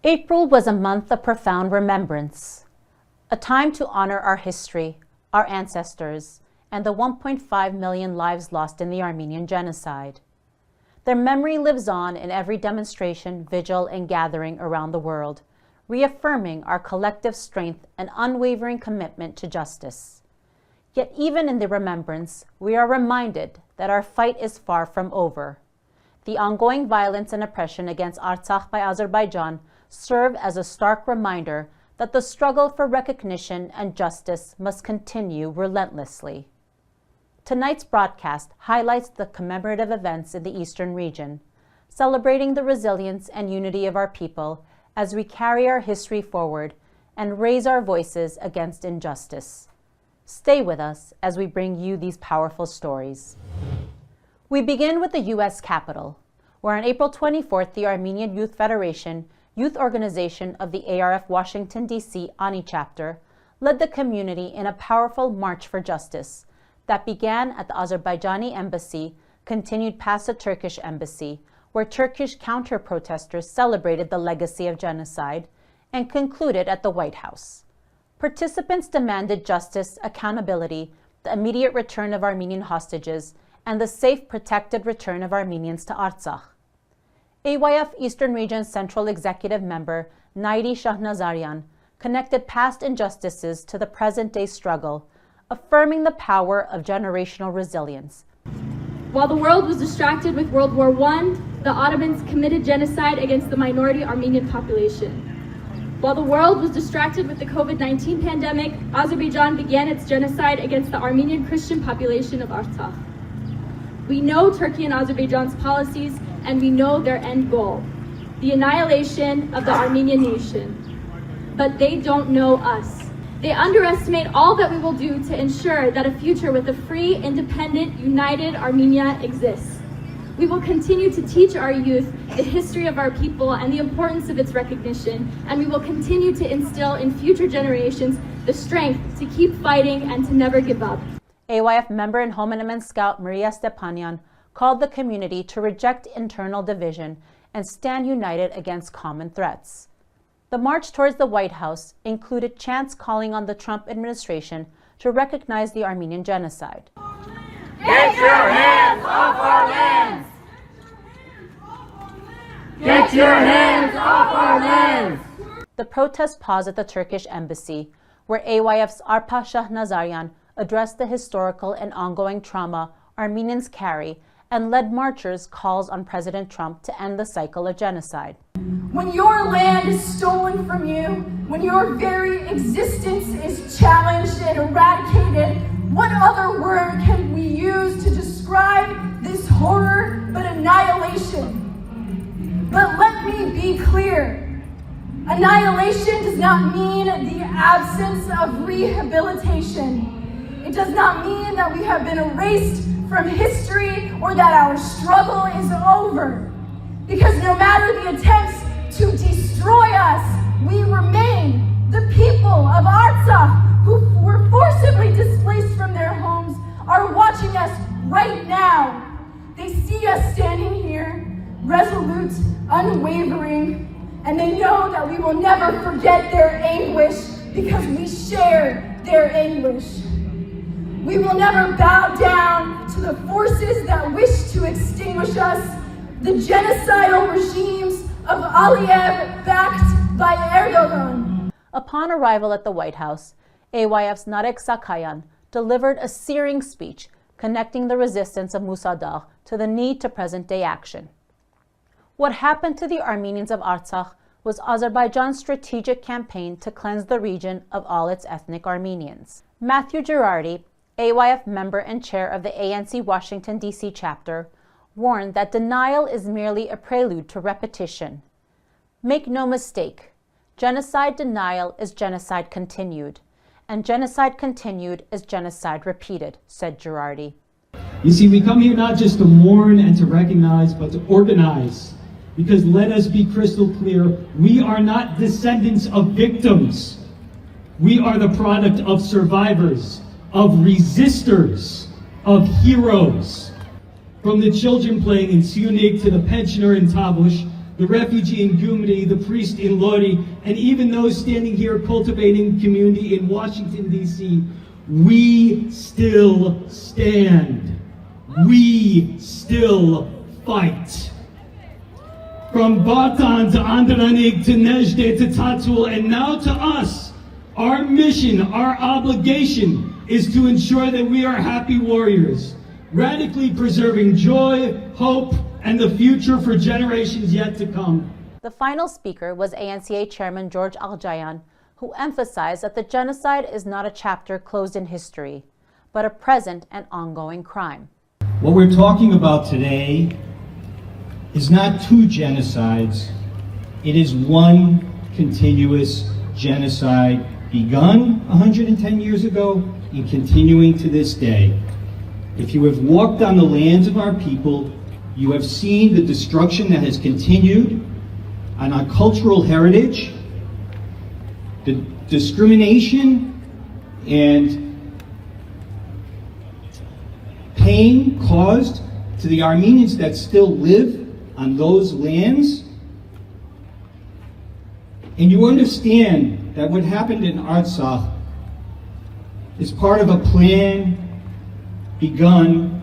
April was a month of profound remembrance, a time to honor our history, our ancestors, and the 1.5 million lives lost in the Armenian genocide. Their memory lives on in every demonstration, vigil, and gathering around the world, reaffirming our collective strength and unwavering commitment to justice. Yet even in the remembrance, we are reminded that our fight is far from over. The ongoing violence and oppression against Artsakh by Azerbaijan serve as a stark reminder that the struggle for recognition and justice must continue relentlessly. Tonight's broadcast highlights the commemorative events in the Eastern region, celebrating the resilience and unity of our people as we carry our history forward and raise our voices against injustice. Stay with us as we bring you these powerful stories. We begin with the U.S. Capitol, where on April 24th, the Armenian Youth Federation, youth organization of the ARF Washington, D.C. ANI chapter, led the community in a powerful march for justice that began at the Azerbaijani embassy, continued past the Turkish embassy, where Turkish counter-protesters celebrated the legacy of genocide, and concluded at the White House. Participants demanded justice, accountability, the immediate return of Armenian hostages, and the safe, protected return of Armenians to Artsakh. AYF Eastern Region Central Executive Member Nairi Shahnazarian connected past injustices to the present-day struggle, affirming the power of generational resilience. While the world was distracted with World War I, the Ottomans committed genocide against the minority Armenian population. While the world was distracted with the COVID-19 pandemic, Azerbaijan began its genocide against the Armenian Christian population of Artsakh. We know Turkey and Azerbaijan's policies, and we know their end goal, the annihilation of the Armenian nation. But they don't know us. They underestimate all that we will do to ensure that a future with a free, independent, united Armenia exists. We will continue to teach our youth the history of our people and the importance of its recognition, and we will continue to instill in future generations the strength to keep fighting and to never give up. AYF member and Homenaman scout Maria Stepanyan called the community to reject internal division and stand united against common threats. The march towards the White House included chants calling on the Trump administration to recognize the Armenian genocide. Get your hands off our lands! Get your hands off our lands! The protest paused at the Turkish embassy, where AYF's Arpa Shahnazarian addressed the historical and ongoing trauma Armenians carry and led marchers' calls on President Trump to end the cycle of genocide. When your land is stolen from you, when your very existence is challenged and eradicated, what other word can we use to describe this horror but annihilation? But let me be clear. Annihilation does not mean the absence of rehabilitation. It does not mean that we have been erased from history or that our struggle is over. Because no matter the attempts to destroy us, we remain. The people of Artsakh, who were forcibly displaced from their homes, are watching us right now. They see us standing here, resolute, unwavering, and they know that we will never forget their anguish because we share their anguish. We will never bow down to the forces that wish to extinguish us, the genocidal regimes of Aliyev backed by Erdogan. Upon arrival at the White House, AYF's Narek Sakayan delivered a searing speech connecting the resistance of Musadagh to the need to present-day action. What happened to the Armenians of Artsakh was Azerbaijan's strategic campaign to cleanse the region of all its ethnic Armenians. Matthew Girardi, AYF member and chair of the ANC Washington, D.C. chapter, warned that denial is merely a prelude to repetition. Make no mistake, genocide denial is genocide continued, and genocide continued is genocide repeated, said Girardi. You see, we come here not just to mourn and to recognize, but to organize. Because let us be crystal clear, we are not descendants of victims. We are the product of survivors, of resistors, of heroes. From the children playing in Sunik to the pensioner in Tavush, the refugee in Gyumri, the priest in Lodi, and even those standing here cultivating community in Washington, D.C., we still stand. We still fight. From Bartan to Andranik to Nejde to Tatul, and now to us, our mission, our obligation is to ensure that we are happy warriors, radically preserving joy, hope, and the future for generations yet to come. The final speaker was ANCA Chairman George Aljayan, who emphasized that the genocide is not a chapter closed in history, but a present and ongoing crime. What we're talking about today is not two genocides. It is one continuous genocide begun 110 years ago and continuing to this day. If you have walked on the lands of our people, you have seen the destruction that has continued on our cultural heritage, the discrimination and pain caused to the Armenians that still live on those lands. And you understand that what happened in Artsakh is part of a plan begun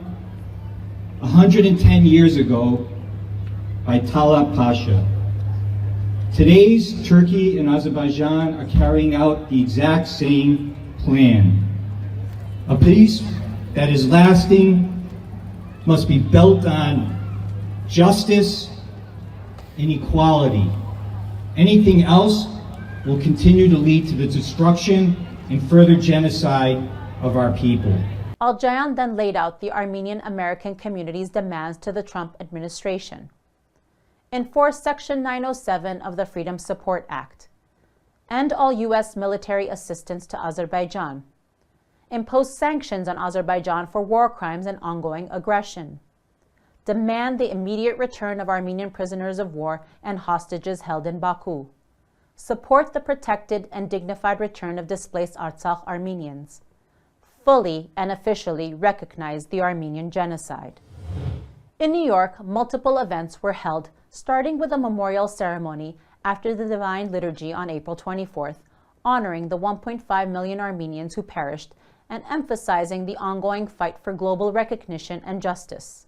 110 years ago by Talat Pasha. Today's Turkey and Azerbaijan are carrying out the exact same plan. A peace that is lasting must be built on justice and equality. Anything else will continue to lead to the destruction and further genocide of our people. Aljayan then laid out the Armenian American community's demands to the Trump administration. Enforce Section 907 of the Freedom Support Act. End all U.S. military assistance to Azerbaijan. Impose sanctions on Azerbaijan for war crimes and ongoing aggression. Demand the immediate return of Armenian prisoners of war and hostages held in Baku. Support the protected and dignified return of displaced Artsakh Armenians. Fully and officially recognize the Armenian genocide. In New York, multiple events were held, starting with a memorial ceremony after the Divine Liturgy on April 24th, honoring the 1.5 million Armenians who perished and emphasizing the ongoing fight for global recognition and justice.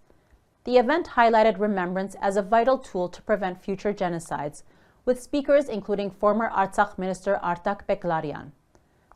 The event highlighted remembrance as a vital tool to prevent future genocides, with speakers including former Artsakh Minister Artak Beklaryan.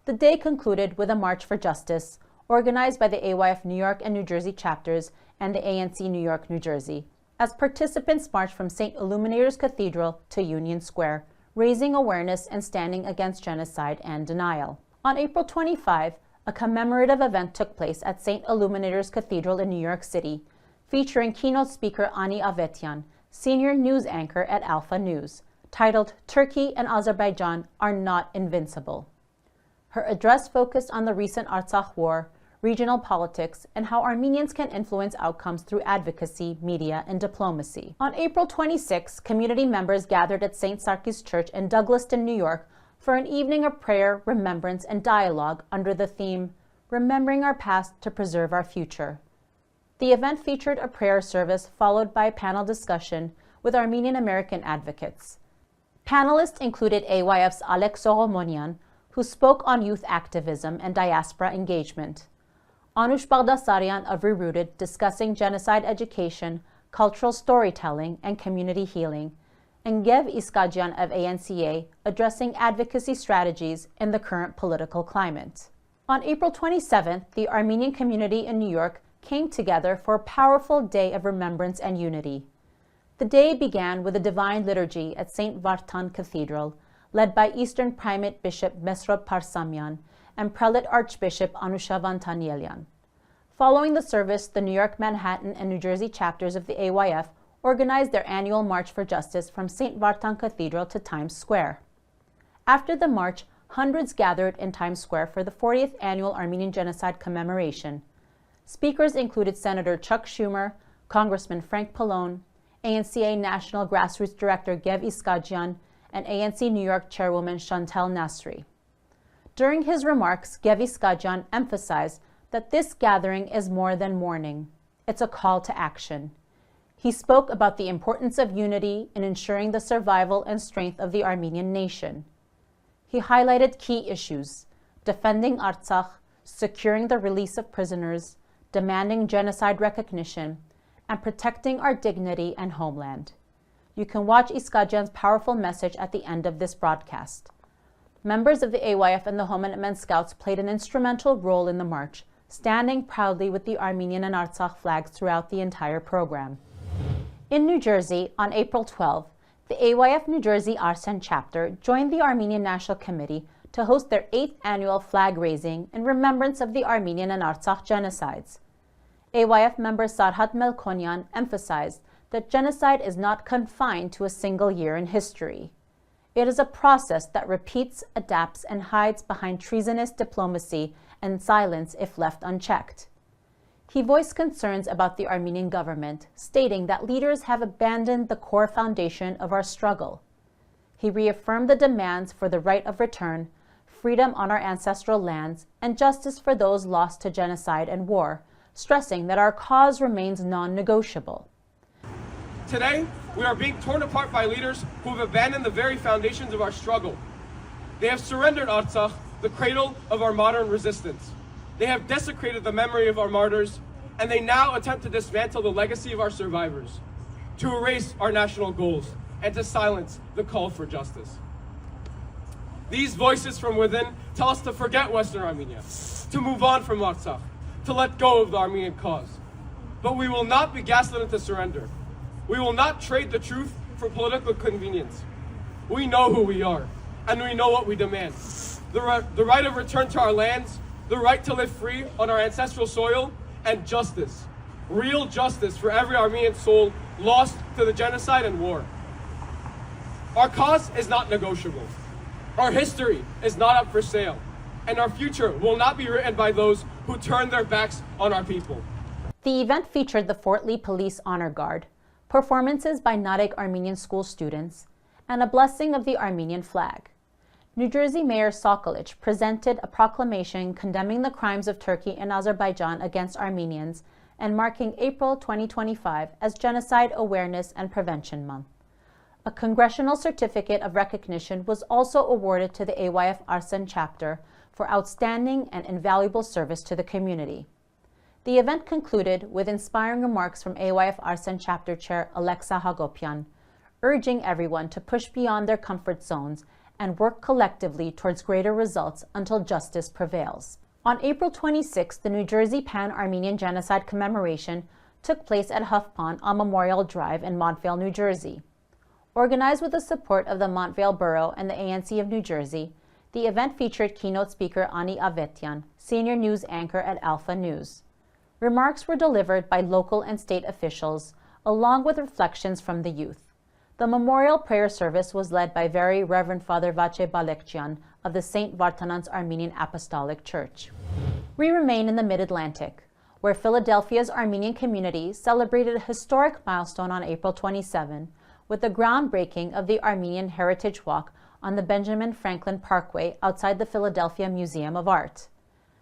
The day concluded with a March for Justice, organized by the AYF New York and New Jersey chapters and the ANC New York, New Jersey, as participants marched from St. Illuminator's Cathedral to Union Square, raising awareness and standing against genocide and denial. On April 25, a commemorative event took place at St. Illuminator's Cathedral in New York City, featuring keynote speaker Ani Avetian, senior news anchor at Alpha News, titled "Turkey and Azerbaijan Are Not Invincible." Her address focused on the recent Artsakh War, regional politics, and how Armenians can influence outcomes through advocacy, media, and diplomacy. On April 26, community members gathered at St. Sarkis Church in Douglaston, New York, for an evening of prayer, remembrance, and dialogue under the theme, "Remembering Our Past to Preserve Our Future." The event featured a prayer service followed by a panel discussion with Armenian American advocates. Panelists included AYF's Alex Soromonian, who spoke on youth activism and diaspora engagement, Anush Baldasarian of Rooted, discussing genocide education, cultural storytelling, and community healing, and Gev Iskajian of ANCA, addressing advocacy strategies in the current political climate. On April 27th, the Armenian community in New York came together for a powerful day of remembrance and unity. The day began with a divine liturgy at St. Vartan Cathedral, led by Eastern Primate Bishop Mesrop Parsamyan and Prelate Archbishop Anushavan Tanyelian. Following the service, the New York, Manhattan, and New Jersey chapters of the AYF organized their annual March for Justice from St. Vartan Cathedral to Times Square. After the march, hundreds gathered in Times Square for the 40th annual Armenian Genocide commemoration. Speakers included Senator Chuck Schumer, Congressman Frank Pallone, ANCA National Grassroots Director Gev Iskajian, and ANC New York Chairwoman Chantal Nasri. During his remarks, Gev Iskajian emphasized that this gathering is more than mourning. It's a call to action. He spoke about the importance of unity in ensuring the survival and strength of the Armenian nation. He highlighted key issues: defending Artsakh, securing the release of prisoners, demanding genocide recognition, and protecting our dignity and homeland. You can watch Iskajian's powerful message at the end of this broadcast. Members of the AYF and the Homen Scouts played an instrumental role in the march, standing proudly with the Armenian and Artsakh flags throughout the entire program. In New Jersey, on April 12, the AYF New Jersey Arsen chapter joined the Armenian National Committee to host their 8th annual flag raising in remembrance of the Armenian and Artsakh genocides. AYF member Sarhat Melkonyan emphasized that genocide is not confined to a single year in history. It is a process that repeats, adapts, and hides behind treasonous diplomacy and silence if left unchecked. He voiced concerns about the Armenian government, stating that leaders have abandoned the core foundation of our struggle. He reaffirmed the demands for the right of return, freedom on our ancestral lands, and justice for those lost to genocide and war, stressing that our cause remains non-negotiable. Today, we are being torn apart by leaders who have abandoned the very foundations of our struggle. They have surrendered Artsakh, the cradle of our modern resistance. They have desecrated the memory of our martyrs, and they now attempt to dismantle the legacy of our survivors, to erase our national goals, and to silence the call for justice. These voices from within tell us to forget Western Armenia, to move on from Artsakh, to let go of the Armenian cause. But we will not be gaslit into surrender. We will not trade the truth for political convenience. We know who we are, and we know what we demand. The right of return to our lands, the right to live free on our ancestral soil, and justice. Real justice for every Armenian soul lost to the genocide and war. Our cause is not negotiable. Our history is not up for sale, and our future will not be written by those who turn their backs on our people. The event featured the Fort Lee Police Honor Guard, performances by Narek Armenian school students, and a blessing of the Armenian flag. New Jersey Mayor Sokolich presented a proclamation condemning the crimes of Turkey and Azerbaijan against Armenians and marking April 2025 as Genocide Awareness and Prevention Month. A congressional certificate of recognition was also awarded to the AYF Arsen chapter for outstanding and invaluable service to the community. The event concluded with inspiring remarks from AYF Arsen chapter chair Alexa Hagopian, urging everyone to push beyond their comfort zones and work collectively towards greater results until justice prevails. On April 26, the New Jersey Pan-Armenian Genocide Commemoration took place at Huff Pond on Memorial Drive in Montvale, New Jersey. Organized with the support of the Montvale Borough and the ANC of New Jersey, the event featured keynote speaker Ani Avetian, senior news anchor at Alpha News. Remarks were delivered by local and state officials, along with reflections from the youth. The memorial prayer service was led by Very Reverend Father Vache Balekjian of the St. Vartanants Armenian Apostolic Church. We remain in the Mid-Atlantic, where Philadelphia's Armenian community celebrated a historic milestone on April 27 with the groundbreaking of the Armenian Heritage Walk on the Benjamin Franklin Parkway outside the Philadelphia Museum of Art.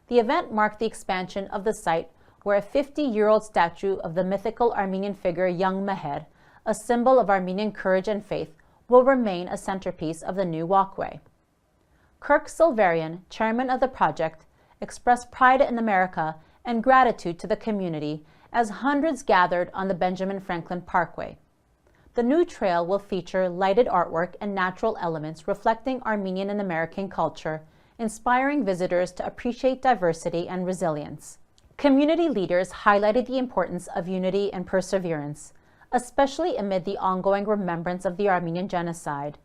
The event marked the expansion of the site where a 50-year-old statue of the mythical Armenian figure Young Meher, a symbol of Armenian courage and faith, will remain a centerpiece of the new walkway. Kirk Silverian, chairman of the project, expressed pride in America and gratitude to the community as hundreds gathered on the Benjamin Franklin Parkway. The new trail will feature lighted artwork and natural elements reflecting Armenian and American culture, inspiring visitors to appreciate diversity and resilience. Community leaders highlighted the importance of unity and perseverance, especially amid the ongoing remembrance of the Armenian genocide,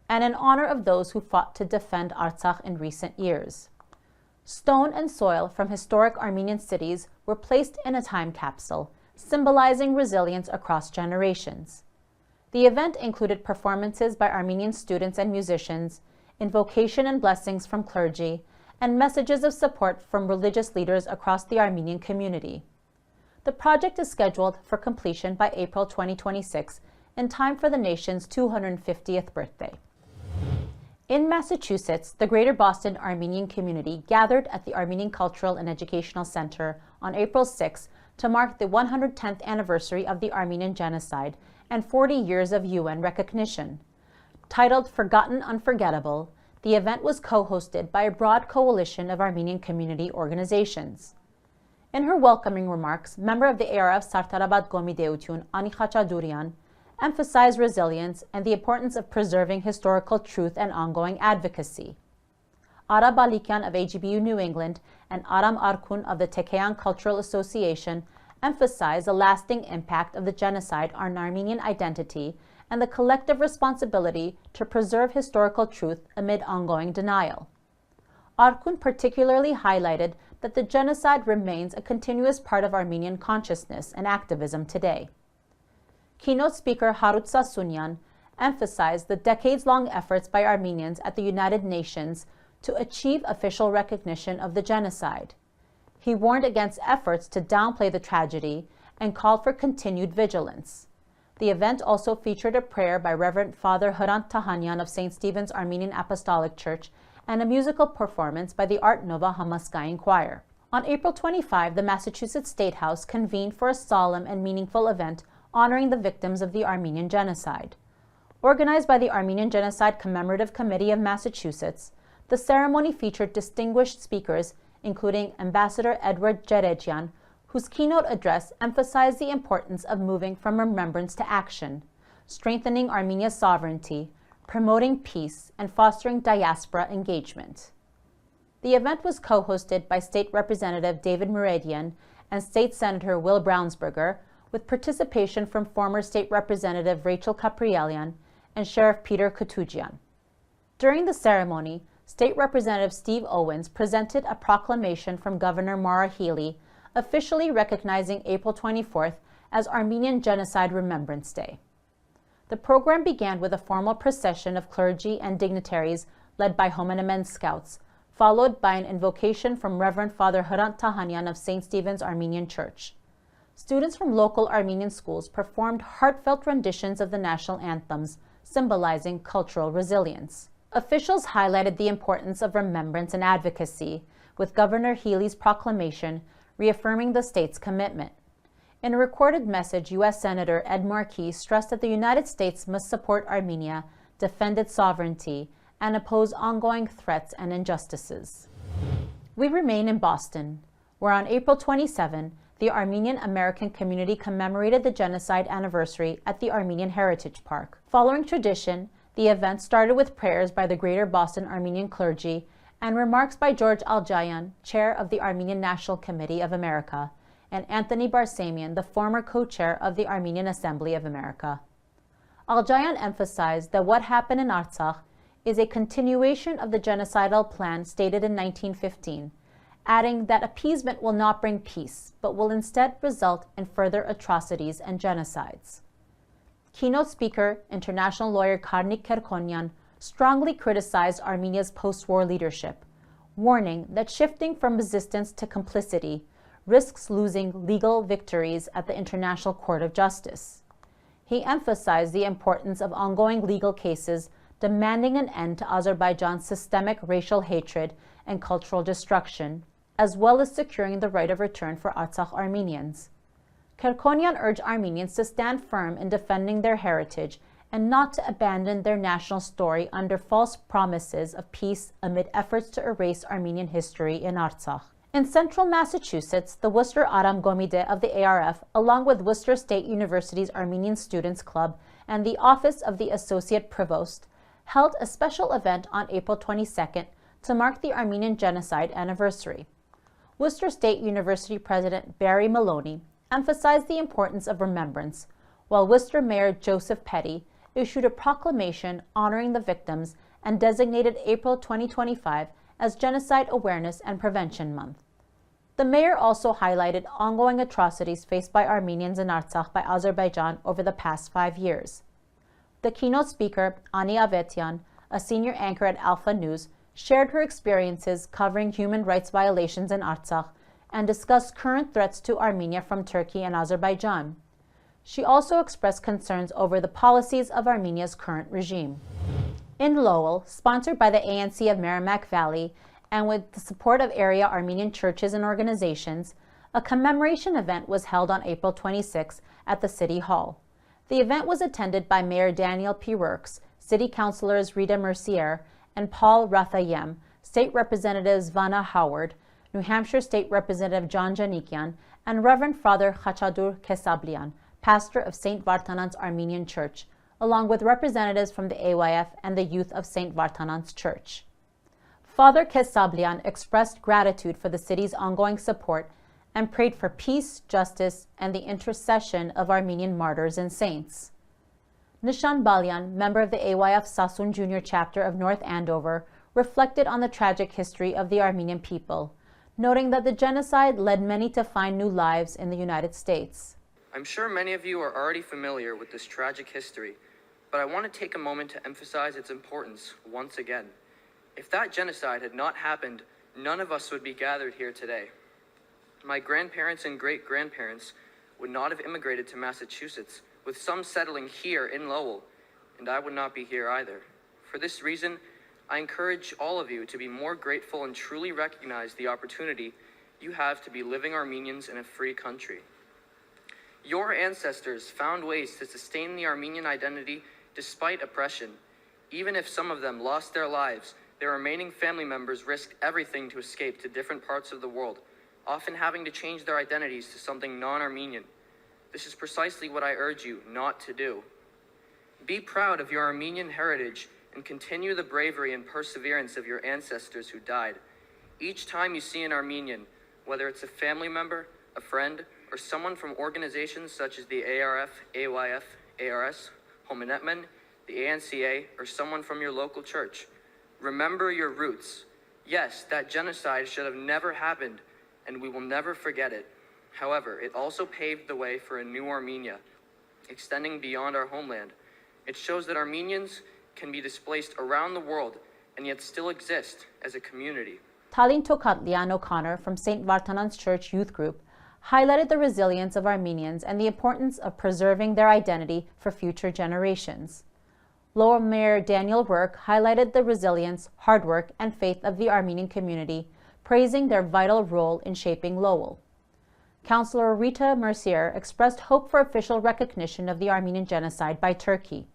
and in honor of those who fought to defend Artsakh in recent years. Stone and soil from historic Armenian cities were placed in a time capsule, symbolizing resilience across generations. The event included performances by Armenian students and musicians, invocation and blessings from clergy, and messages of support from religious leaders across the Armenian community. The project is scheduled for completion by April 2026, in time for the nation's 250th birthday. In Massachusetts, the Greater Boston Armenian community gathered at the Armenian Cultural and Educational Center on April 6 to mark the 110th anniversary of the Armenian Genocide and 40 years of UN recognition. Titled Forgotten Unforgettable, the event was co-hosted by a broad coalition of Armenian community organizations. In her welcoming remarks, member of the ARF Sartarabad Gomideutun, Ani Khachadurian, emphasized resilience and the importance of preserving historical truth and ongoing advocacy. Ara Balikian of AGBU New England and Aram Arkun of the Tekeyan Cultural Association emphasized the lasting impact of the genocide on Armenian identity and the collective responsibility to preserve historical truth amid ongoing denial. Arkun particularly highlighted that the genocide remains a continuous part of Armenian consciousness and activism today. Keynote speaker Harut Sasunyan emphasized the decades-long efforts by Armenians at the United Nations to achieve official recognition of the genocide. He warned against efforts to downplay the tragedy and called for continued vigilance. The event also featured a prayer by Reverend Father Hrant Tahanyan of St. Stephen's Armenian Apostolic Church and a musical performance by the Art Nova Hamaskayan Choir. On April 25, the Massachusetts State House convened for a solemn and meaningful event honoring the victims of the Armenian Genocide. Organized by the Armenian Genocide Commemorative Committee of Massachusetts, the ceremony featured distinguished speakers including Ambassador Edward Jerejian, whose keynote address emphasized the importance of moving from remembrance to action, strengthening Armenia's sovereignty, promoting peace, and fostering diaspora engagement. The event was co-hosted by State Representative David Muradian and State Senator Will Brownsberger, with participation from former State Representative Rachel Caprielian and Sheriff Peter Katujian. During the ceremony, State Representative Steve Owens presented a proclamation from Governor Maura Healey officially recognizing April 24th as Armenian Genocide Remembrance Day. The program began with a formal procession of clergy and dignitaries led by Homenamen Scouts, followed by an invocation from Reverend Father Hrant Tahanyan of St. Stephen's Armenian Church. Students from local Armenian schools performed heartfelt renditions of the national anthems, symbolizing cultural resilience. Officials highlighted the importance of remembrance and advocacy, with Governor Healey's proclamation reaffirming the state's commitment. In a recorded message, U.S. Senator Ed Markey stressed that the United States must support Armenia, defend its sovereignty, and oppose ongoing threats and injustices. We remain in Boston, where on April 27, the Armenian American community commemorated the genocide anniversary at the Armenian Heritage Park. Following tradition, the event started with prayers by the Greater Boston Armenian clergy and remarks by George Aljayan, chair of the Armenian National Committee of America, and Anthony Barsamian, the former co-chair of the Armenian Assembly of America. Aljayan emphasized that what happened in Artsakh is a continuation of the genocidal plan stated in 1915, adding that appeasement will not bring peace, but will instead result in further atrocities and genocides. Keynote speaker, international lawyer Hairenik Media, strongly criticized Armenia's post-war leadership, warning that shifting from resistance to complicity risks losing legal victories at the International Court of Justice. He emphasized the importance of ongoing legal cases demanding an end to Azerbaijan's systemic racial hatred and cultural destruction, as well as securing the right of return for Artsakh Armenians. Kerkonian urged Armenians to stand firm in defending their heritage and not to abandon their national story under false promises of peace amid efforts to erase Armenian history in Artsakh. In central Massachusetts, the Worcester Aram Gomide of the ARF, along with Worcester State University's Armenian Students Club and the Office of the Associate Provost, held a special event on April 22nd to mark the Armenian Genocide anniversary. Worcester State University President Barry Maloney emphasized the importance of remembrance, while Worcester Mayor Joseph Petty issued a proclamation honoring the victims and designated April 2025 as Genocide Awareness and Prevention Month. The mayor also highlighted ongoing atrocities faced by Armenians in Artsakh by Azerbaijan over the past 5 years. The keynote speaker, Ani Avetian, a senior anchor at Alpha News, shared her experiences covering human rights violations in Artsakh and discussed current threats to Armenia from Turkey and Azerbaijan. She also expressed concerns over the policies of Armenia's current regime. In Lowell, sponsored by the ANC of Merrimack Valley and with the support of area Armenian churches and organizations, a commemoration event was held on April 26 at the City Hall. The event was attended by Mayor Daniel P. Rurks, City Councilors Rita Mercier and Paul Rathayem, State Representatives Vanna Howard, New Hampshire State Representative John Janikian, and Reverend Father Khachadur Kesablian, pastor of St. Vartanant's Armenian Church, along with representatives from the AYF and the youth of St. Vartanant's Church. Father Kesablian expressed gratitude for the city's ongoing support and prayed for peace, justice, and the intercession of Armenian martyrs and saints. Nishan Balyan, member of the AYF Sasun Junior Chapter of North Andover, reflected on the tragic history of the Armenian people, noting that the genocide led many to find new lives in the United States. I'm sure many of you are already familiar with this tragic history, but I want to take a moment to emphasize its importance once again. If that genocide had not happened, none of us would be gathered here today. My grandparents and great-grandparents would not have immigrated to Massachusetts, with some settling here in Lowell, and I would not be here either. For this reason, I encourage all of you to be more grateful and truly recognize the opportunity you have to be living Armenians in a free country. Your ancestors found ways to sustain the Armenian identity despite oppression. Even if some of them lost their lives, their remaining family members risked everything to escape to different parts of the world, often having to change their identities to something non-Armenian. This is precisely what I urge you not to do. Be proud of your Armenian heritage and continue the bravery and perseverance of your ancestors who died. Each time you see an Armenian, whether it's a family member, a friend, or someone from organizations such as the ARF, AYF, ARS, Homenetmen, the ANCA, or someone from your local church, remember your roots. Yes, that genocide should have never happened, and we will never forget it. However, it also paved the way for a new Armenia, extending beyond our homeland. It shows that Armenians can be displaced around the world and yet still exist as a community. Talin Tokatlian O'Connor from St. Vartanant's Church Youth Group highlighted the resilience of Armenians and the importance of preserving their identity for future generations. Lowell Mayor Daniel Rurk highlighted the resilience, hard work, and faith of the Armenian community, praising their vital role in shaping Lowell. Councilor Rita Mercier expressed hope for official recognition of the Armenian genocide by Turkey.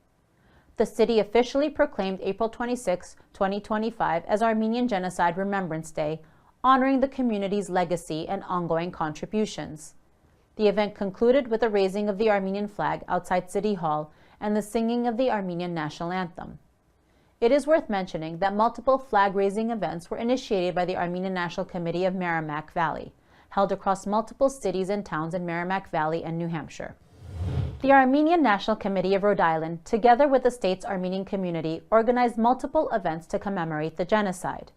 The city officially proclaimed April 26, 2025 as Armenian Genocide Remembrance Day, honoring the community's legacy and ongoing contributions. The event concluded with the raising of the Armenian flag outside City Hall and the singing of the Armenian national anthem. It is worth mentioning that multiple flag-raising events were initiated by the Armenian National Committee of Merrimack Valley, held across multiple cities and towns in Merrimack Valley and New Hampshire. The Armenian National Committee of Rhode Island, together with the state's Armenian community, organized multiple events to commemorate the genocide.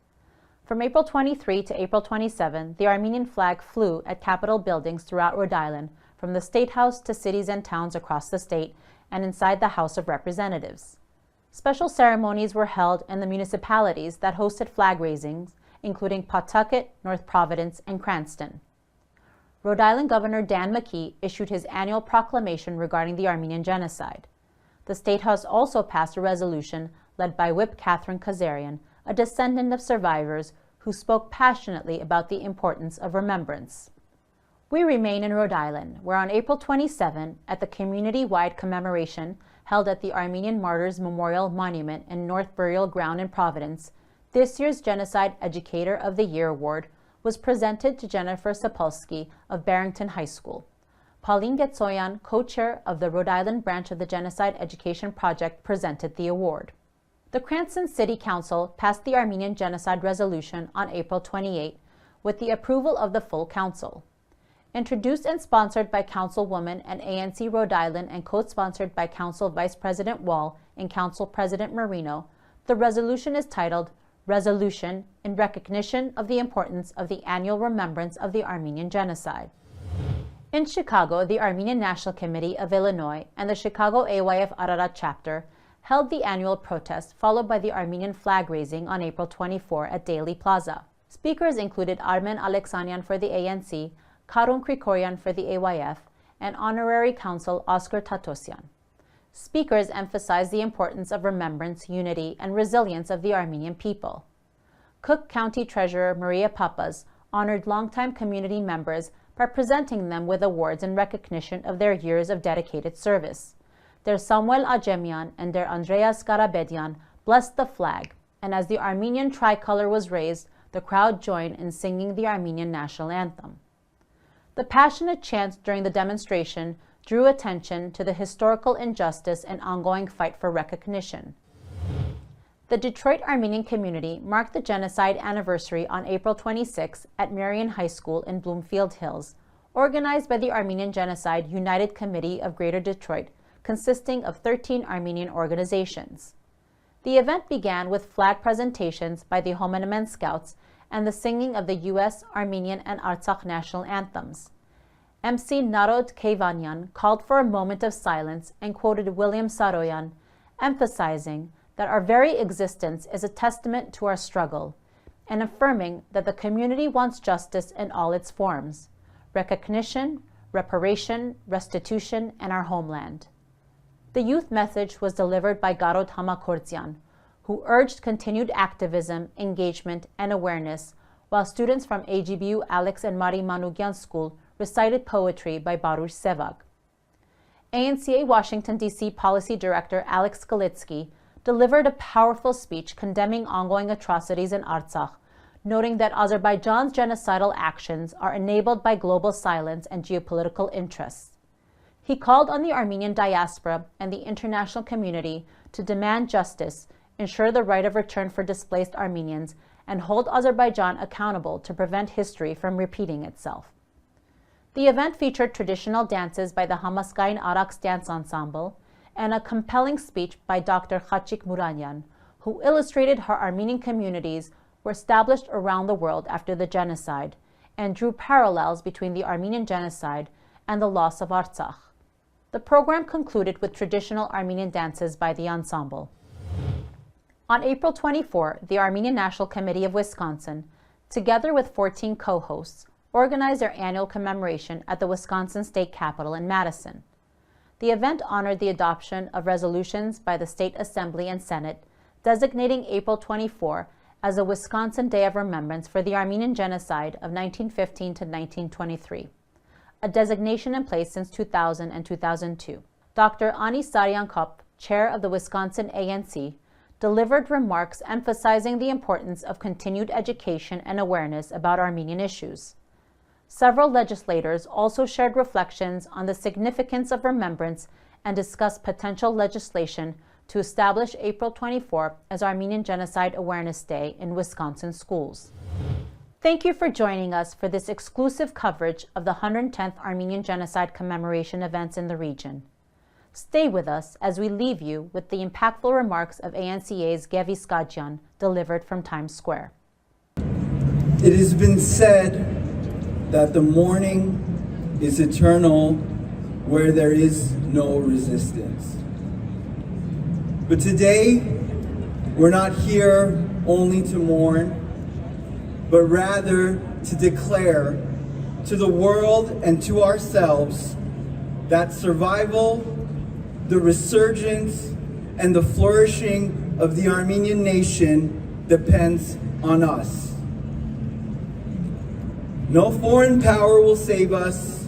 From April 23 to April 27, the Armenian flag flew at Capitol buildings throughout Rhode Island, from the State House to cities and towns across the state and inside the House of Representatives. Special ceremonies were held in the municipalities that hosted flag raisings, including Pawtucket, North Providence, and Cranston. Rhode Island Governor Dan McKee issued his annual proclamation regarding the Armenian genocide. The State House also passed a resolution led by Whip Catherine Kazarian, a descendant of survivors who spoke passionately about the importance of remembrance. We remain in Rhode Island, where on April 27, at the community-wide commemoration held at the Armenian Martyrs Memorial Monument and North Burial Ground in Providence, this year's Genocide Educator of the Year Award was presented to Jennifer Sapolsky of Barrington High School. Pauline Getsoyan, co-chair of the Rhode Island branch of the Genocide Education Project, presented the award. The Cranston City Council passed the Armenian Genocide Resolution on April 28 with the approval of the full council. Introduced and sponsored by Councilwoman and ANC Rhode Island and co-sponsored by Council Vice President Wall and Council President Marino, the resolution is titled Resolution in Recognition of the Importance of the Annual Remembrance of the Armenian Genocide. In Chicago, the Armenian National Committee of Illinois and the Chicago AYF Ararat chapter held the annual protest, followed by the Armenian flag raising on April 24 at Daly Plaza. Speakers included Armen Alexanian for the ANC, Karun Krikorian for the AYF, and Honorary Consul Oscar Tatosian. Speakers emphasized the importance of remembrance, unity, and resilience of the Armenian people. Cook County Treasurer Maria Papas honored longtime community members by presenting them with awards in recognition of their years of dedicated service. Der Samuel Ajemian and Der Andreas Garabedian blessed the flag, and as the Armenian tricolor was raised, the crowd joined in singing the Armenian national anthem. The passionate chants during the demonstration drew attention to the historical injustice and ongoing fight for recognition. The Detroit Armenian community marked the genocide anniversary on April 26 at Marion High School in Bloomfield Hills, organized by the Armenian Genocide United Committee of Greater Detroit, consisting of 13 Armenian organizations. The event began with flag presentations by the Homenamen Scouts and the singing of the U.S., Armenian, and Artsakh national anthems. MC Narod Keyvanyan called for a moment of silence and quoted William Saroyan, emphasizing that our very existence is a testament to our struggle, and affirming that the community wants justice in all its forms: recognition, reparation, restitution, and our homeland. The youth message was delivered by Garod Hamakordzian, who urged continued activism, engagement, and awareness, while students from AGBU Alex and Mari Manugyan School recited poetry by Baruch Sevag. ANCA Washington, D.C. Policy Director Alex Galitsky delivered a powerful speech condemning ongoing atrocities in Artsakh, noting that Azerbaijan's genocidal actions are enabled by global silence and geopolitical interests. He called on the Armenian diaspora and the international community to demand justice, ensure the right of return for displaced Armenians, and hold Azerbaijan accountable to prevent history from repeating itself. The event featured traditional dances by the Hamaskain Araks Dance Ensemble and a compelling speech by Dr. Khachik Muranyan, who illustrated how Armenian communities were established around the world after the genocide and drew parallels between the Armenian genocide and the loss of Artsakh. The program concluded with traditional Armenian dances by the ensemble. On April 24, the Armenian National Committee of Wisconsin, together with 14 co-hosts, organized their annual commemoration at the Wisconsin State Capitol in Madison. The event honored the adoption of resolutions by the State Assembly and Senate designating April 24 as a Wisconsin Day of Remembrance for the Armenian Genocide of 1915 to 1923, a designation in place since 2000 and 2002. Dr. Ani Saryankop, chair of the Wisconsin ANC, delivered remarks emphasizing the importance of continued education and awareness about Armenian issues. Several legislators also shared reflections on the significance of remembrance and discussed potential legislation to establish April 24 as Armenian Genocide Awareness Day in Wisconsin schools. Thank you for joining us for this exclusive coverage of the 110th Armenian Genocide commemoration events in the region. Stay with us as we leave you with the impactful remarks of ANCA's Gevi Skadjian, delivered from Times Square. It has been said that the mourning is eternal where there is no resistance. But today, we're not here only to mourn, but rather to declare to the world and to ourselves that survival, the resurgence, and the flourishing of the Armenian nation depends on us. No foreign power will save us.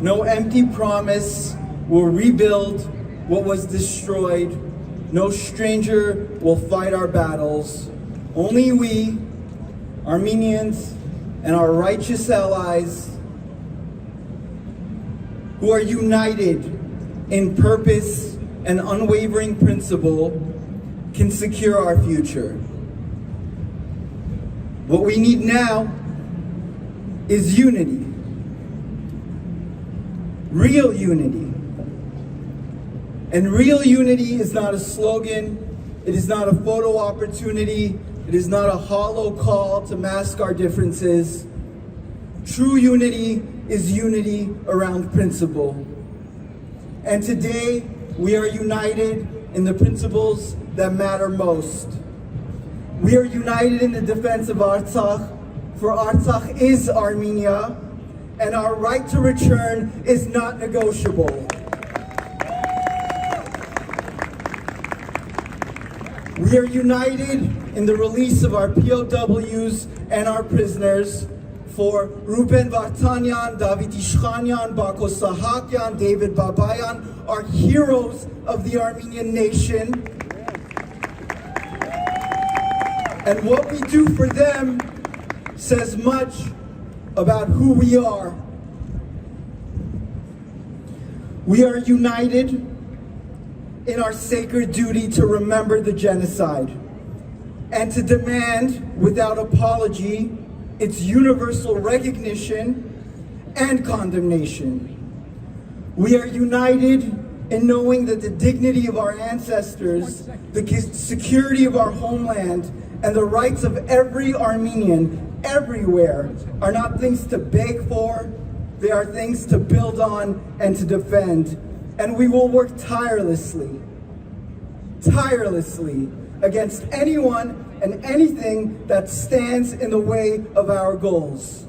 No empty promise will rebuild what was destroyed. No stranger will fight our battles. Only we, Armenians, and our righteous allies who are united in purpose and unwavering principle can secure our future. What we need now is unity, real unity. And real unity is not a slogan, it is not a photo opportunity, it is not a hollow call to mask our differences. True unity is unity around principle. And today, we are united in the principles that matter most. We are united in the defense of Artsakh, for Artsakh is Armenia, and our right to return is not negotiable. We are united in the release of our POWs and our prisoners for Ruben Vartanyan, David Ishkhanyan, Bako Sahakyan, David Babayan, our heroes of the Armenian nation. And what we do for them says much about who we are. We are united in our sacred duty to remember the genocide and to demand, without apology, its universal recognition and condemnation. We are united in knowing that the dignity of our ancestors, the security of our homeland, and the rights of every Armenian everywhere are not things to beg for, they are things to build on and to defend. And we will work tirelessly against anyone and anything that stands in the way of our goals.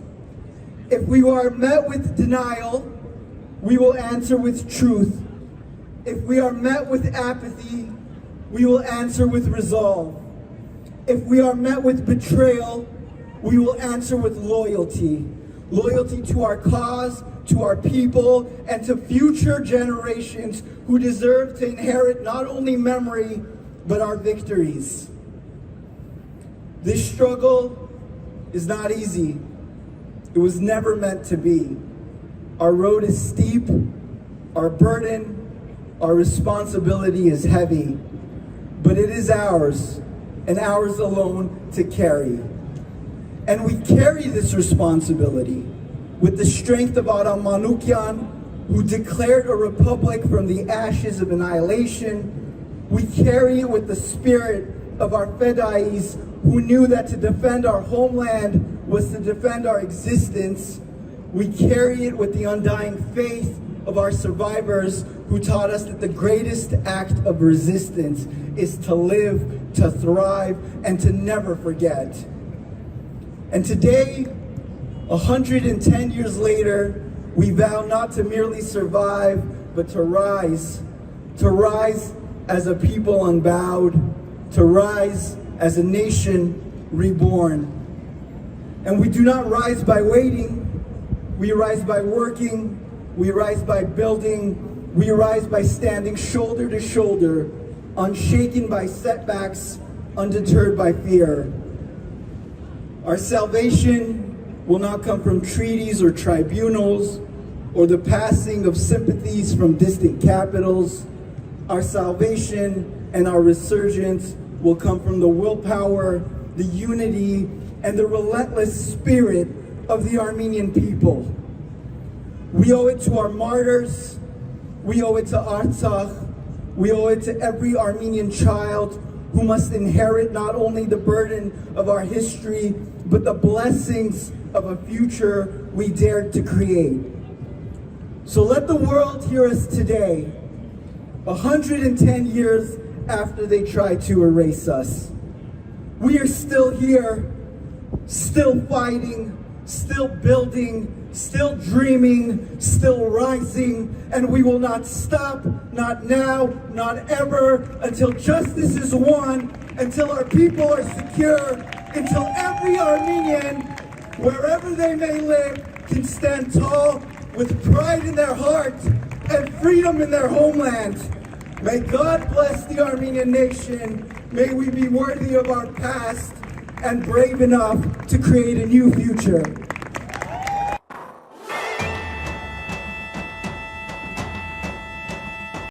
If we are met with denial, we will answer with truth. If we are met with apathy, we will answer with resolve. If we are met with betrayal, we will answer with loyalty. Loyalty to our cause, to our people, and to future generations who deserve to inherit not only memory, but our victories. This struggle is not easy. It was never meant to be. Our road is steep, our burden, our responsibility is heavy, but it is ours, and ours alone to carry. And we carry this responsibility with the strength of Adam Manukyan, who declared a republic from the ashes of annihilation. We carry it with the spirit of our Fedais, who knew that to defend our homeland was to defend our existence. We carry it with the undying faith of our survivors, who taught us that the greatest act of resistance is to live, to thrive, and to never forget. And today, 110 years later, we vow not to merely survive, but to rise as a people unbowed, to rise as a nation reborn. And we do not rise by waiting, we rise by working, we rise by building, we rise by standing shoulder to shoulder, unshaken by setbacks, undeterred by fear. Our salvation will not come from treaties or tribunals or the passing of sympathies from distant capitals. Our salvation and our resurgence will come from the willpower, the unity, and the relentless spirit of the Armenian people. We owe it to our martyrs, we owe it to Artsakh, we owe it to every Armenian child who must inherit not only the burden of our history, but the blessings of a future we dared to create. So let the world hear us today, 110 years after they tried to erase us. We are still here, still fighting, still building, still dreaming, still rising, and we will not stop, not now, not ever, until justice is won, until our people are secure, until every Armenian, wherever they may live, can stand tall with pride in their heart and freedom in their homeland. May God bless the Armenian nation. May we be worthy of our past and brave enough to create a new future.